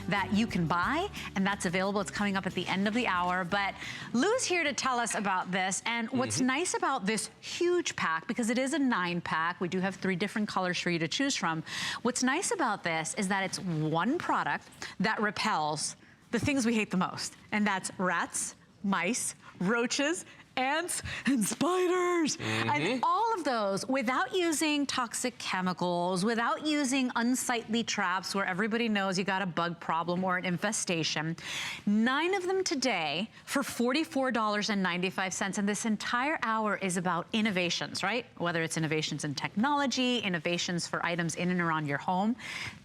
that you can buy, and that's available. It's coming up at the end of the hour, but Lou's here to tell us about this. And what's nice about this huge pack, because it is a 9-pack, we do have 3 different colors for you to choose from. What's nice about this is that it's one product that repels the things we hate the most, and that's rats, mice, roaches, ants, and spiders. And all of those without using toxic chemicals, without using unsightly traps where everybody knows you got a bug problem or an infestation. 9 of them today for $44.95. And this entire hour is about innovations, right? Whether it's innovations in technology, innovations for items in and around your home.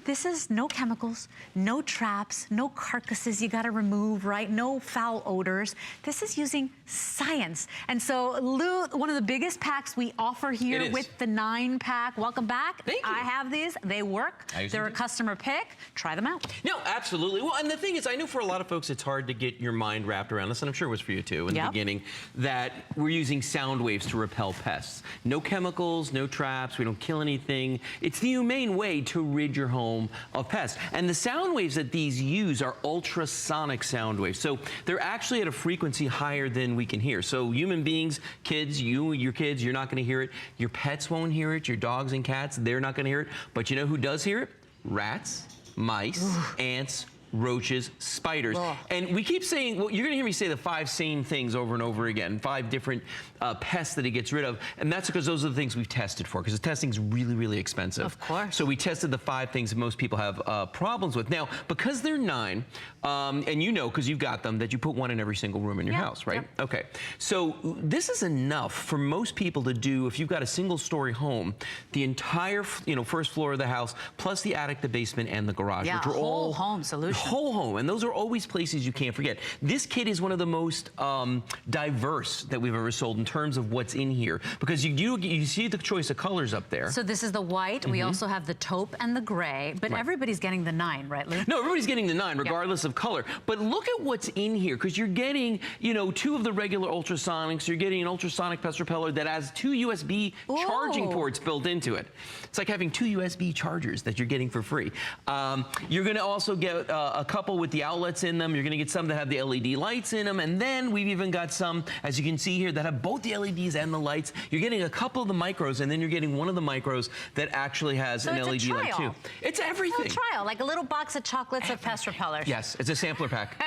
This is no chemicals, no traps, no carcasses you gotta remove, right? No foul odors. This is using science. And so, Lou, one of the biggest packs we offer here with the 9-pack. Welcome back. Thank you. I have these. They work. They're a customer pick. Try them out. No, absolutely. Well, and the thing is, I know for a lot of folks, it's hard to get your mind wrapped around this, and I'm sure it was for you too in the beginning, that we're using sound waves to repel pests. No chemicals, no traps. We don't kill anything. It's the humane way to rid your home of pests. And the sound waves that these use are ultrasonic sound waves. So they're actually at a frequency higher than we can hear. So human beings, kids, your kids, you're not gonna hear it. Your pets won't hear it. Your dogs and cats, they're not gonna hear it. But you know who does hear it? Rats, mice, ants, roaches, spiders. And we keep saying, well, you're gonna hear me say the 5 same things over and over again, 5 different pests that it gets rid of. And that's because those are the things we've tested for, because the testing's really, really expensive. Of course. So we tested the 5 things that most people have problems with. Now, because they're 9, and you know, because you've got them, that you put 1 in every single room in your house, right? Okay. So this is enough for most people to do, if you've got a single-story home, the entire, first floor of the house, plus the attic, the basement, and the garage, which are all home solution. Whole home, and those are always places you can't forget. This kit is one of the most diverse that we've ever sold in terms of what's in here, because you see the choice of colors up there. So this is the white. We also have the taupe and the gray, but everybody's getting the 9, right, Lou? No, everybody's getting the 9, regardless of color. But look at what's in here, because you're getting, 2 of the regular ultrasonics. You're getting an ultrasonic pest repeller that has 2 USB charging ports built into it. It's like having 2 USB chargers that you're getting for free. You're going to also get a couple with the outlets in them. You're gonna get some that have the LED lights in them, and then we've even got some, as you can see here, that have both the LEDs and the lights. You're getting a couple of the micros, and then you're getting one of the micros that actually has an LED light too. It's everything. A trial, like a little box of chocolates of pest repellers. Yes, it's a sampler pack.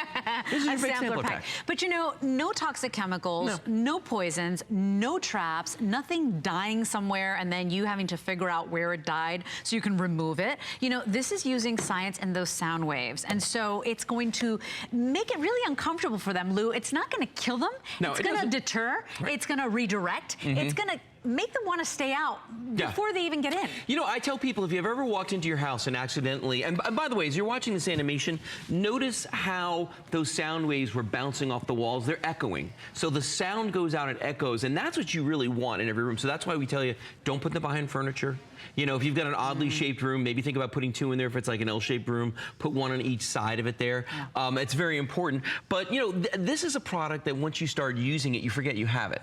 This is a big sampler pack. But no toxic chemicals, no poisons, no traps, nothing dying somewhere and then you having to figure out where it died so you can remove it. This is using science and those sound waves. And so it's going to make it really uncomfortable for them, Lou. It's not going to kill them. No, it's going to deter. It's going to redirect. It's going to make them want to stay out before they even get in. I tell people, if you've ever walked into your house and accidentally, and by the way, as you're watching this animation, notice how those sound waves were bouncing off the walls. They're echoing. So the sound goes out and echoes, and that's what you really want in every room. So that's why we tell you, don't put them behind furniture. If you've got an oddly shaped room, maybe think about putting 2 in there. If it's like an L-shaped room, put 1 on each side of it there. It's very important. But, this is a product that once you start using it, you forget you have it.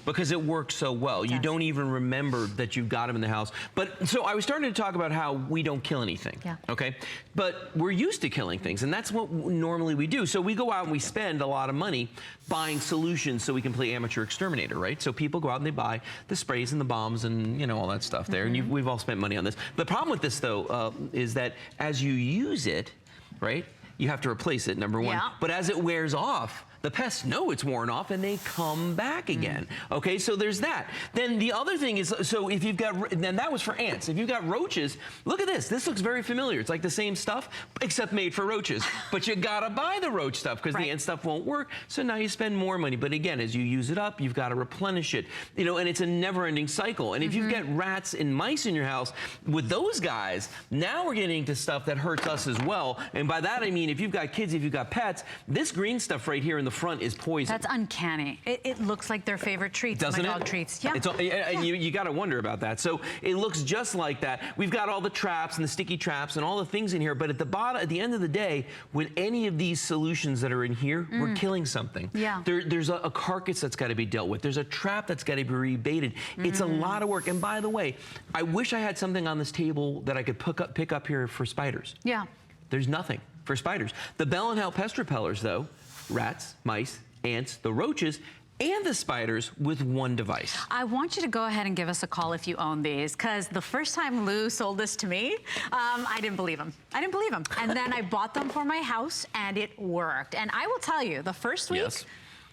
Because it works so well. You don't even remember that you've got them in the house. But so I was starting to talk about how we don't kill anything. Okay? But we're used to killing things, and that's what normally we do. So we go out and we spend a lot of money buying solutions so we can play amateur exterminator, right? So people go out and they buy the sprays and the bombs and, all that stuff there. And we've all spent money on this. The problem with this, though, is that as you use it, right, you have to replace it, number 1. But as it wears off, the pests know it's worn off and they come back again. Okay, so there's that. Then the other thing is, so if you've got, and that was for ants. If you've got roaches, look at this. This looks very familiar. It's like the same stuff, except made for roaches. But you gotta buy the roach stuff because the ant stuff won't work. So now you spend more money. But again, as you use it up, you've got to replenish it. And it's a never-ending cycle. And if you've got rats and mice in your house, with those guys, now we're getting into stuff that hurts us as well. And by that I mean, if you've got kids, if you've got pets, this green stuff right here in the front is poison. That's uncanny. It looks like their favorite treats. Doesn't my dog treats. Yeah. And you got to wonder about that. So it looks just like that. We've got all the traps and the sticky traps and all the things in here. But at the bottom, at the end of the day, with any of these solutions that are in here, we're killing something. There's a carcass that's got to be dealt with. There's a trap that's got to be rebaited. It's a lot of work. And by the way, I wish I had something on this table that I could pick up here for spiders. There's nothing. for spiders. The Bell & Howell Pest Repellers, though, rats, mice, ants, the roaches, and the spiders with one device. I want you to go ahead and give us a call if you own these, because the first time Lou sold this to me, I didn't believe him. I didn't believe him. And then I bought them for my house, and it worked. And I will tell you, the first week,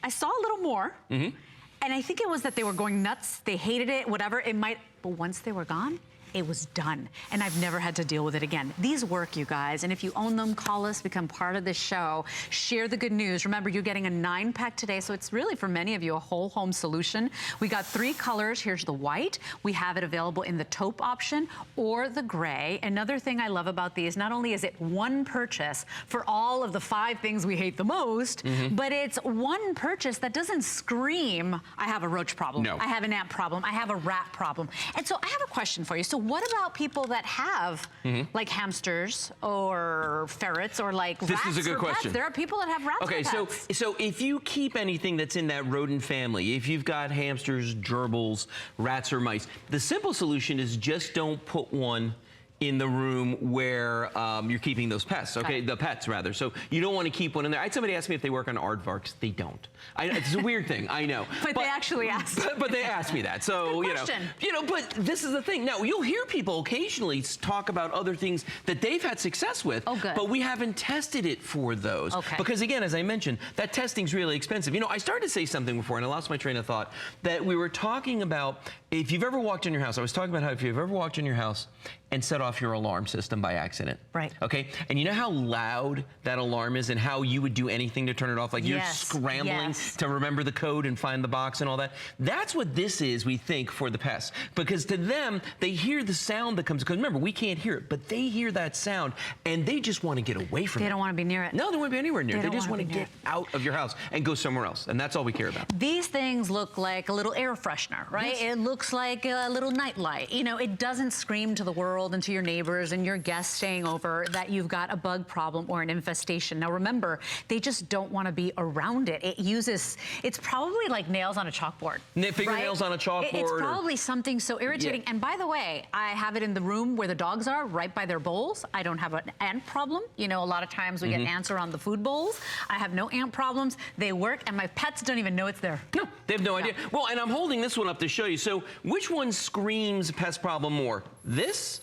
I saw a little more, and I think it was that they were going nuts, they hated it, whatever it might, but once they were gone, it was done, and I've never had to deal with it again. These work, you guys, and if you own them, call us, become part of this show, share the good news. Remember, you're getting a 9-pack today, so it's really, for many of you, a whole home solution. We got 3 colors. Here's the white. We have it available in the taupe option or the gray. Another thing I love about these, not only is it one purchase for all of the 5 things we hate the most, but it's one purchase that doesn't scream, I have a roach problem, I have an ant problem, I have a rat problem. And so I have a question for you. So what about people that have like hamsters or ferrets or like rats? This is a good question. Pets? There are people that have rats. Okay, so if you keep anything that's in that rodent family, if you've got hamsters, gerbils, rats, or mice, the simple solution is just don't put one in the room where you're keeping those pests, okay? The pets, rather. So you don't want to keep one in there. I had somebody ask me if they work on aardvarks. They don't. It's a weird thing, I know. But they actually asked. But they asked me that. So, you know, but this is the thing. Now, you'll hear people occasionally talk about other things that they've had success with. Oh, good. But we haven't tested it for those. Okay. Because, again, as I mentioned, that testing's really expensive. You know, I started to say something before, and I lost my train of thought, that we were talking about, if you've ever walked in your house, I was talking about how if you've ever walked in your house and set off your alarm system by accident. Right. Okay? And you know how loud that alarm is and how you would do anything to turn it off? Like you're scrambling to remember the code and find the box and all that. That's what this is, we think, for the pests. Because to them, they hear the sound that comes, because remember, we can't hear it, but they hear that sound and they just want to get away from it. They don't want to be near it. No, they don't want to be anywhere near it. They just want to get out of your house and go somewhere else. And that's all we care about. These things look like a little air freshener, right? It looks like a little night light. You know, it doesn't scream to the world and to your neighbors and your guests staying over that you've got a bug problem or an infestation. Now remember, they just don't want to be around it. It's probably like nails on a chalkboard. Fingernails on a chalkboard. It's probably something so irritating. And by the way, I have it in the room where the dogs are, right by their bowls. I don't have an ant problem. You know, a lot of times we get ants around the food bowls. I have no ant problems. They work, and my pets don't even know it's there. No, they have no idea. Well, and I'm holding this one up to show you. So which one screams pest problem more? This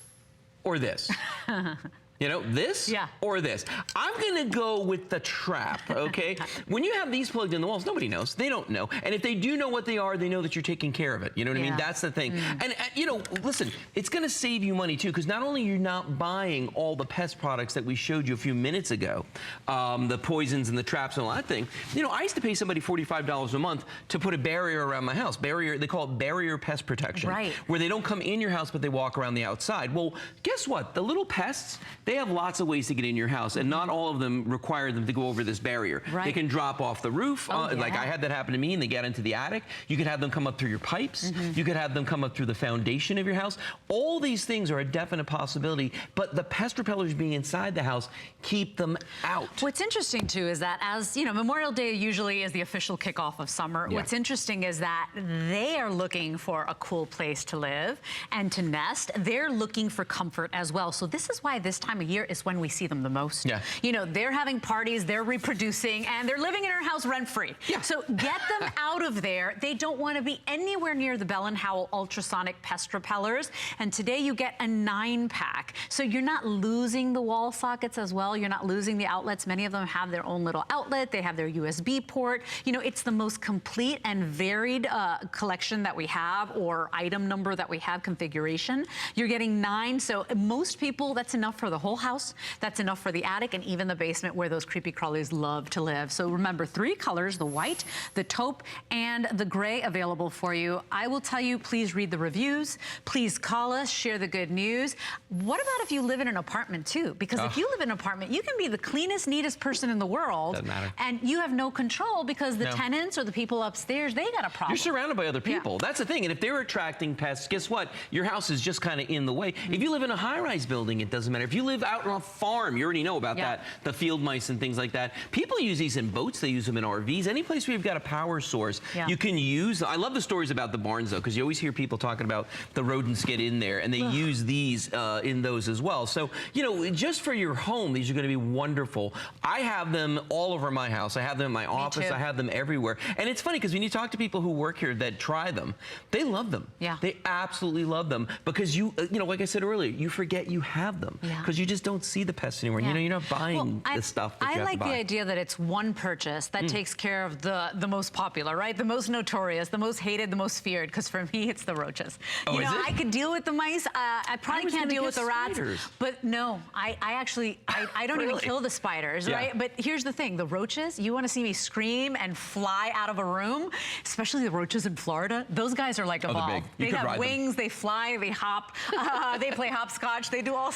or this? You know, this or this? I'm going to go with the trap, okay? When you have these plugged in the walls, nobody knows. They don't know. And if they do know what they are, they know that you're taking care of it. You know what I mean? That's the thing. And, you know, listen, it's going to save you money, too, because not only are you not buying all the pest products that we showed you a few minutes ago, the poisons and the traps and all that thing. You know, I used to pay somebody $45 a month to put a barrier around my house. They call it barrier pest protection. Right. Where they don't come in your house, but they walk around the outside. Well, guess what? The little pests, they have lots of ways to get in your house, and not all of them require them to go over this barrier. They can drop off the roof, like I had that happen to me, and they get into the attic. You could have them come up through your pipes. You could have them come up through the foundation of your house. All these things are a definite possibility, but the pest repellers being inside the house keep them out. What's interesting, too, is that as, you know, Memorial Day usually is the official kickoff of summer. What's interesting is that they are looking for a cool place to live and to nest. They're looking for comfort as well. So this is why this time of year is when we see them the most. You know, they're having parties, they're reproducing, and they're living in our house rent-free. So get them out of there. They don't want to be anywhere near the Bell & Howell Ultrasonic Pest Repellers. And today you get a 9-pack. So you're not losing the wall sockets as well. You're not losing the outlets. Many of them have their own little outlet. They have their USB port. You know, it's the most complete and varied collection that we have, or item number that we have, configuration. You're getting 9. So most people, that's enough for the whole house. That's enough for the attic and even the basement where those creepy crawlies love to live. So remember, 3 colors, the white, the taupe, and the gray available for you. I will tell you, please read the reviews. Please call us, share the good news. What about if you live in an apartment too? Because if you live in an apartment, you can be the cleanest, neatest person in the world. Doesn't matter. And you have no control because the tenants or the people upstairs, they got a problem. You're surrounded by other people. That's the thing. And if they're attracting pests, guess what? Your house is just kind of in the way. If you live in a high-rise building, it doesn't matter. If you live live out on a farm, you already know about that, the field mice and things like that. People use these in boats, they use them in RVs, any place where you've got a power source, you can use them. I love the stories about the barns though, because you always hear people talking about the rodents get in there, and they use these in those as well. So, you know, just for your home, these are going to be wonderful. I have them all over my house. I have them in my office. I have them everywhere. And it's funny because when you talk to people who work here that try them, they love them. Yeah. They absolutely love them because you know, like I said earlier, you forget you have them because you just don't see the pests anymore. You know, you're not buying the stuff that you have to buy. I like the idea that it's one purchase that takes care of the most popular, right? The most notorious, the most hated, the most feared. Because for me, it's the roaches. You know, I could deal with the mice. I probably can't deal with the rats. But no, I actually don't even kill the spiders, right? But here's the thing: the roaches. You want to see me scream and fly out of a room, especially the roaches in Florida. Those guys are like evolved. They have wings. They fly. They hop. They play hopscotch. They do all.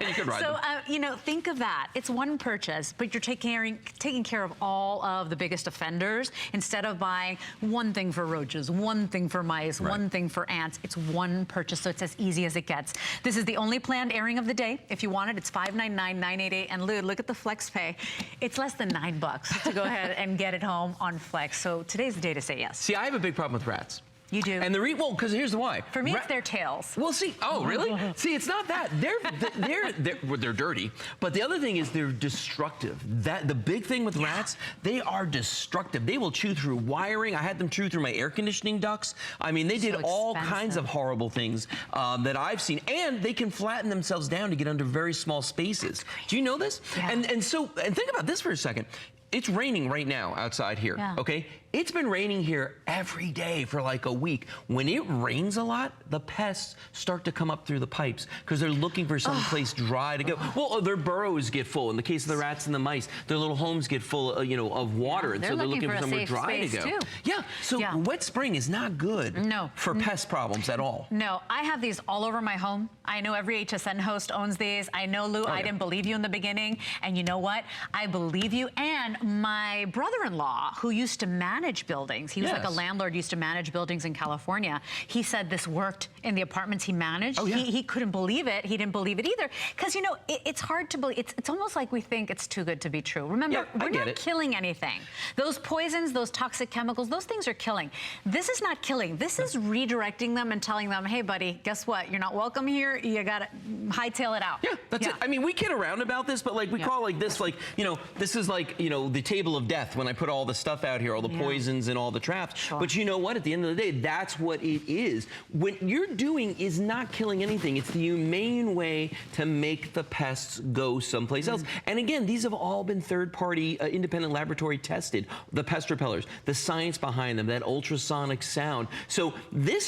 You could ride them. You know, think of that. It's one purchase, but you're taking care of all of the biggest offenders instead of buying one thing for roaches, one thing for mice, one thing for ants. It's one purchase, so it's as easy as it gets. This is the only planned airing of the day. If you want it, it's $599-$988. And Lou, look at the Flex Pay. It's less than $9 to go ahead and get it home on Flex. So today's the day to say yes. See, I have a big problem with rats. You do. And well, because here's the why. For me, it's their tails. Well, see, really? See, it's not that. They're dirty. But the other thing is they're destructive. The big thing with rats, they are destructive. They will chew through wiring. I had them chew through my air conditioning ducts. I mean, they did all kinds of horrible things that I've seen. And they can flatten themselves down to get under very small spaces. Do you know this? Yeah. And think about this for a second. It's raining right now outside here, okay? It's been raining here every day for like a week. When it rains a lot, the pests start to come up through the pipes because they're looking for some place dry to go. Well, their burrows get full. In the case of the rats and the mice, their little homes get full, you know, of water, and so they're looking for somewhere dry to go. Too. Yeah, so wet spring is not good for pest problems at all. No, I have these all over my home. I know every HSN host owns these. I know, Lou, I didn't believe you in the beginning, and you know what? I believe you. And my brother-in-law, who used to manage buildings, he was like a landlord, used to manage buildings in California. He said this worked in the apartments he managed. He couldn't believe it. He didn't believe it either. Because, you know, it's hard to believe. It's almost like we think it's too good to be true. Remember, we're not killing anything. Those poisons, those toxic chemicals, those things are killing. This is not killing. This is redirecting them and telling them, hey, buddy, guess what? You're not welcome here. You got to hightail it out. Yeah, that's it. I mean, we kid around about this, but like we call like this, like, you know, this is like, you know, the table of death when I put all the stuff out here, all the poisons and all the traps. But you know what? At the end of the day, that's what it is. What you're doing is not killing anything. It's the humane way to make the pests go someplace else. And again, these have all been third-party, independent laboratory tested. The pest repellers, the science behind them, that ultrasonic sound. So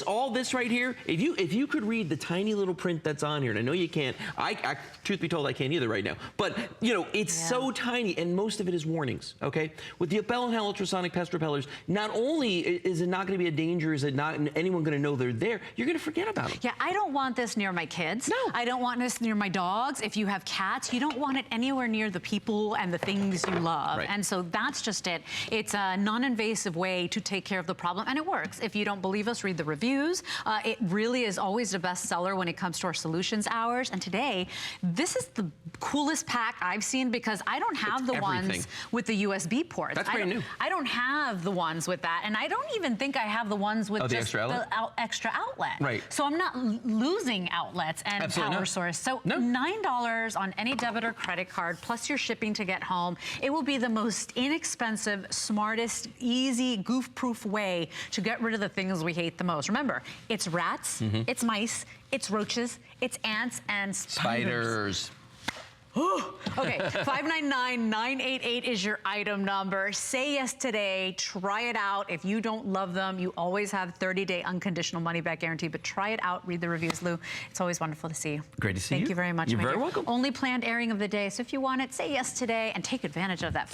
all this right here, if you could read the tiny little print that's on here, and I know you can't. I truth be told, I can't either right now. But you know, it's so tiny, and most of it is warnings. Okay, with the Howell Ultrasonic Pest Repellers, not only is it not going to be a danger, is it not anyone going to know they're there, you're going to forget about them. Yeah, I don't want this near my kids. No. I don't want this near my dogs. If you have cats, you don't want it anywhere near the people and the things you love. And so that's just it. It's a non-invasive way to take care of the problem, and it works. If you don't believe us, read the reviews. It really is always the best seller when it comes to our solutions hours. And today, this is the coolest pack I've seen because I don't have the ones with the USB ports. That's brand new. I don't have the ones with that, and I don't even think I have the ones with just the extra outlet. Right. So I'm not losing outlets and power source. So $9 on any debit or credit card, plus your shipping to get home. It will be the most inexpensive, smartest, easy, goof-proof way to get rid of the things we hate the most. Remember, it's rats, it's mice, it's roaches, it's ants, and spiders. Okay, $599-988 is your item number. Say yes today. Try it out. If you don't love them, you always have 30-day unconditional money-back guarantee. But try it out. Read the reviews, Lou. It's always wonderful to see you. Great to see you. Thank you very much. You're very welcome. Only planned airing of the day. So if you want it, say yes today and take advantage of that